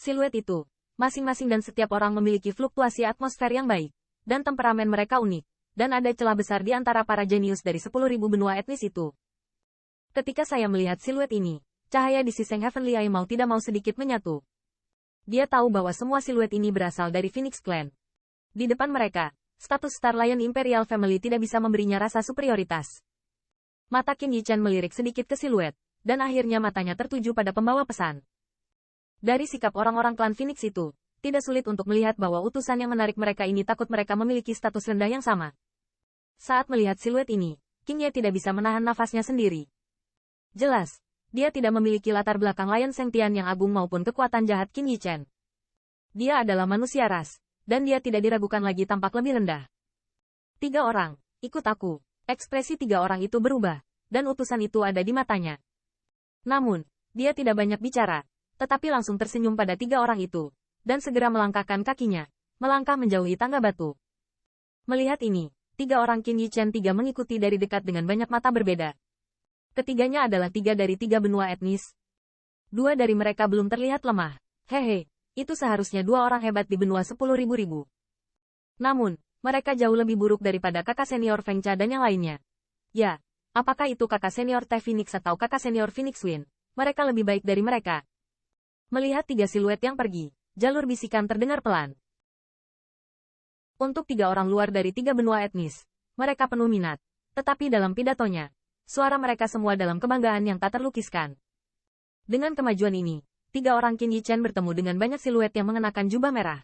Siluet itu, masing-masing dan setiap orang memiliki fluktuasi atmosfer yang baik, dan temperamen mereka unik, dan ada celah besar di antara para jenius dari 10.000 benua etnis itu. Ketika saya melihat siluet ini, cahaya di siseng Heavenly Eye mau tidak mau sedikit menyatu. Dia tahu bahwa semua siluet ini berasal dari Phoenix Clan. Di depan mereka, status Star Lion Imperial Family tidak bisa memberinya rasa superioritas. Mata Qin Yichen melirik sedikit ke siluet, dan akhirnya matanya tertuju pada pembawa pesan. Dari sikap orang-orang klan Phoenix itu, tidak sulit untuk melihat bahwa utusan yang menarik mereka ini takut mereka memiliki status rendah yang sama. Saat melihat siluet ini, Qin Ye tidak bisa menahan nafasnya sendiri. Jelas, dia tidak memiliki latar belakang Lion Sengtian yang agung maupun kekuatan jahat Qin Yichen. Dia adalah manusia ras, dan dia tidak diragukan lagi tampak lebih rendah. 3 orang, ikut aku. Ekspresi 3 orang itu berubah, dan utusan itu ada di matanya. Namun, dia tidak banyak bicara, tetapi langsung tersenyum pada 3 orang itu, dan segera melangkahkan kakinya, melangkah menjauhi tangga batu. Melihat ini, 3 orang Qin Yichen 3 mengikuti dari dekat dengan banyak mata berbeda. Ketiganya adalah 3 dari 3 benua etnis. 2 dari mereka belum terlihat lemah. Hehe, itu seharusnya 2 orang hebat di benua 10.000. Namun, mereka jauh lebih buruk daripada kakak senior Feng Cha dan yang lainnya. Ya, apakah itu kakak senior Teh Phoenix atau kakak senior Phoenix Wind? Mereka lebih baik dari mereka. Melihat 3 siluet yang pergi, jalur bisikan terdengar pelan. Untuk 3 orang luar dari 3 benua etnis, mereka penuh minat. Tetapi dalam pidatonya, suara mereka semua dalam kebanggaan yang tak terlukiskan. Dengan kemajuan ini, 3 orang Qin Yichen bertemu dengan banyak siluet yang mengenakan jubah merah.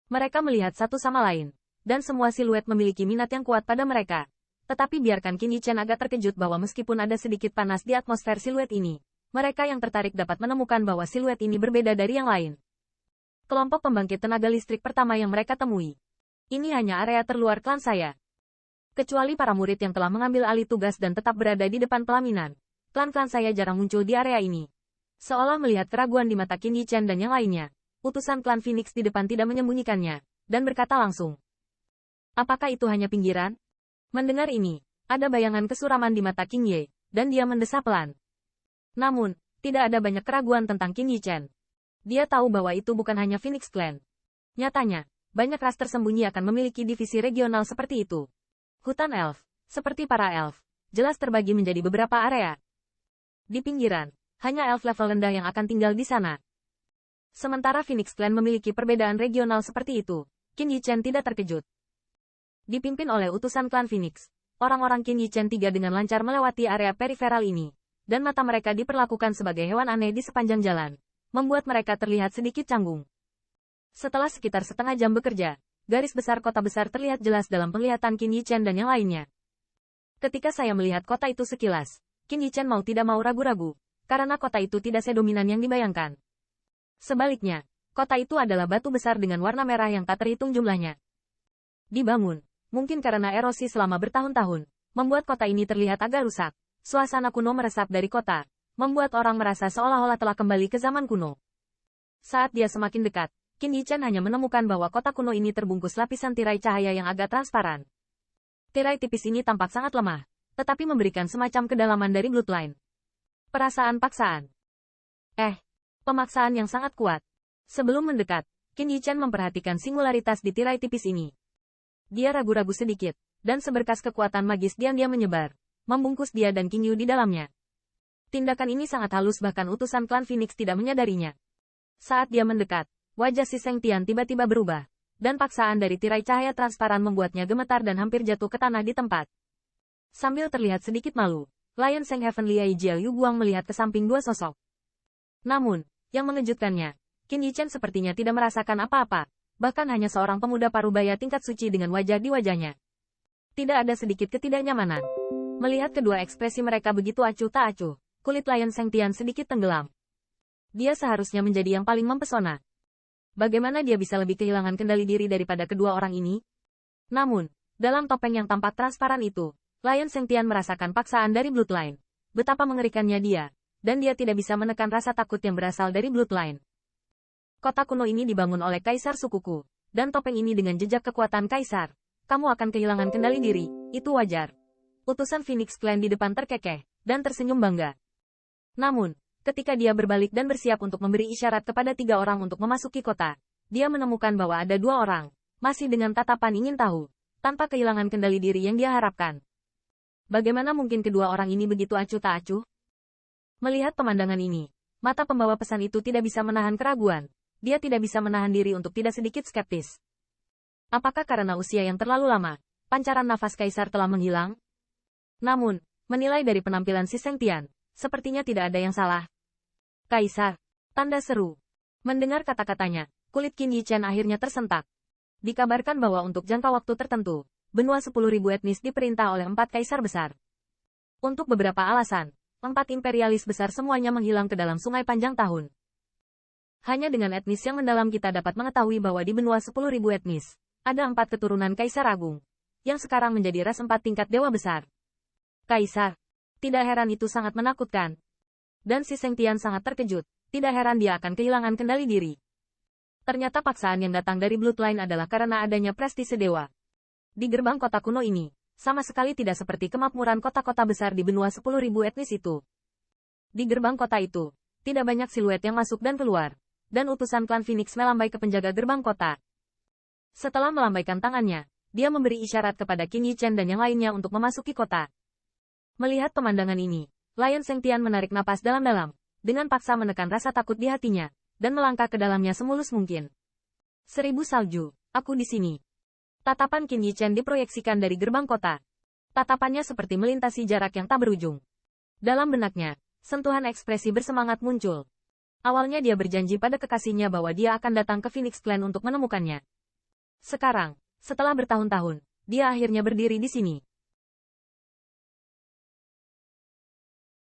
Mereka melihat satu sama lain, dan semua siluet memiliki minat yang kuat pada mereka. Tetapi biarkan Qin Yichen agak terkejut bahwa meskipun ada sedikit panas di atmosfer siluet ini, mereka yang tertarik dapat menemukan bahwa siluet ini berbeda dari yang lain. Kelompok pembangkit tenaga listrik pertama yang mereka temui. Ini hanya area terluar klan saya. Kecuali para murid yang telah mengambil alih tugas dan tetap berada di depan pelaminan, klan-klan saya jarang muncul di area ini. Seolah melihat keraguan di mata Qin Yichen dan yang lainnya, utusan klan Phoenix di depan tidak menyembunyikannya, dan berkata langsung. Apakah itu hanya pinggiran? Mendengar ini, ada bayangan kesuraman di mata Qin Ye, dan dia mendesah pelan. Namun, tidak ada banyak keraguan tentang Qin Yichen. Dia tahu bahwa itu bukan hanya Phoenix Clan. Nyatanya, banyak ras tersembunyi akan memiliki divisi regional seperti itu. Hutan elf, seperti para elf, jelas terbagi menjadi beberapa area. Di pinggiran, hanya elf level rendah yang akan tinggal di sana. Sementara Phoenix Clan memiliki perbedaan regional seperti itu, Qin Yichen tidak terkejut. Dipimpin oleh utusan klan Phoenix, orang-orang Qin Yichen 3 dengan lancar melewati area periferal ini, dan mata mereka diperlakukan sebagai hewan aneh di sepanjang jalan, membuat mereka terlihat sedikit canggung. Setelah sekitar setengah jam bekerja, garis besar kota besar terlihat jelas dalam penglihatan Qin Yichen dan yang lainnya. Ketika saya melihat kota itu sekilas, Qin Yichen mau tidak mau ragu-ragu, karena kota itu tidak sedominan yang dibayangkan. Sebaliknya, kota itu adalah batu besar dengan warna merah yang tak terhitung jumlahnya. Dibangun, mungkin karena erosi selama bertahun-tahun, membuat kota ini terlihat agak rusak. Suasana kuno meresap dari kota, membuat orang merasa seolah-olah telah kembali ke zaman kuno. Saat dia semakin dekat, Qin Yichen hanya menemukan bahwa kota kuno ini terbungkus lapisan tirai cahaya yang agak transparan. Tirai tipis ini tampak sangat lemah, tetapi memberikan semacam kedalaman dari bloodline. Perasaan paksaan. Pemaksaan yang sangat kuat. Sebelum mendekat, Qin Yichen memperhatikan singularitas di tirai tipis ini. Dia ragu-ragu sedikit, dan seberkas kekuatan magis diam-diam menyebar, membungkus dia dan Qin Yu di dalamnya. Tindakan ini sangat halus bahkan utusan klan Phoenix tidak menyadarinya. Saat dia mendekat, wajah si Seng Tian tiba-tiba berubah, dan paksaan dari tirai cahaya transparan membuatnya gemetar dan hampir jatuh ke tanah di tempat. Sambil terlihat sedikit malu, Lion Seng Heavenly Eye Jiao Yu Guang melihat ke samping 2 sosok. Namun, yang mengejutkannya, Qin Yichen sepertinya tidak merasakan apa-apa, bahkan hanya seorang pemuda parubaya tingkat suci dengan wajah di wajahnya. Tidak ada sedikit ketidaknyamanan. Melihat kedua ekspresi mereka begitu acuh tak acuh, kulit Lion Seng Tian sedikit tenggelam. Dia seharusnya menjadi yang paling mempesona. Bagaimana dia bisa lebih kehilangan kendali diri daripada kedua orang ini? Namun, dalam topeng yang tampak transparan itu, Lion Seng Tian merasakan paksaan dari bloodline. Betapa mengerikannya dia, dan dia tidak bisa menekan rasa takut yang berasal dari bloodline. Kota kuno ini dibangun oleh kaisar sukuku, dan topeng ini dengan jejak kekuatan kaisar. Kamu akan kehilangan kendali diri, itu wajar. Utusan Phoenix Clan di depan terkekeh, dan tersenyum bangga. Namun, Ketika dia berbalik dan bersiap untuk memberi isyarat kepada 3 orang untuk memasuki kota, dia menemukan bahwa ada 2 orang, masih dengan tatapan ingin tahu, tanpa kehilangan kendali diri yang dia harapkan. Bagaimana mungkin kedua orang ini begitu acuh tak acuh? Melihat pemandangan ini, mata pembawa pesan itu tidak bisa menahan keraguan. Dia tidak bisa menahan diri untuk tidak sedikit skeptis. Apakah karena usia yang terlalu lama, pancaran nafas kaisar telah menghilang? Namun, menilai dari penampilan si Seng Tian, sepertinya tidak ada yang salah. Kaisar, tanda seru. Mendengar kata-katanya, kulit Qin Yichen akhirnya tersentak. Dikabarkan bahwa untuk jangka waktu tertentu, benua 10.000 etnis diperintah oleh 4 kaisar besar. Untuk beberapa alasan, 4 imperialis besar semuanya menghilang ke dalam sungai panjang tahun. Hanya dengan etnis yang mendalam kita dapat mengetahui bahwa di benua 10.000 etnis, ada 4 keturunan kaisar agung, yang sekarang menjadi ras 4 tingkat dewa besar. Kaisar, tidak heran itu sangat menakutkan. Dan si Seng Tian sangat terkejut, tidak heran dia akan kehilangan kendali diri. Ternyata paksaan yang datang dari Bloodline adalah karena adanya prestise dewa. Di gerbang kota kuno ini, sama sekali tidak seperti kemakmuran kota-kota besar di benua 10.000 etnis itu. Di gerbang kota itu, tidak banyak siluet yang masuk dan keluar, dan utusan klan Phoenix melambai ke penjaga gerbang kota. Setelah melambaikan tangannya, dia memberi isyarat kepada Qin Yichen dan yang lainnya untuk memasuki kota. Melihat pemandangan ini, Lion Seng Tian menarik napas dalam-dalam, dengan paksa menekan rasa takut di hatinya, dan melangkah ke dalamnya semulus mungkin. 1000 salju, aku di sini. Tatapan Qin Yichen diproyeksikan dari gerbang kota. Tatapannya seperti melintasi jarak yang tak berujung. Dalam benaknya, sentuhan ekspresi bersemangat muncul. Awalnya dia berjanji pada kekasihnya bahwa dia akan datang ke Phoenix Clan untuk menemukannya. Sekarang, setelah bertahun-tahun, dia akhirnya berdiri di sini.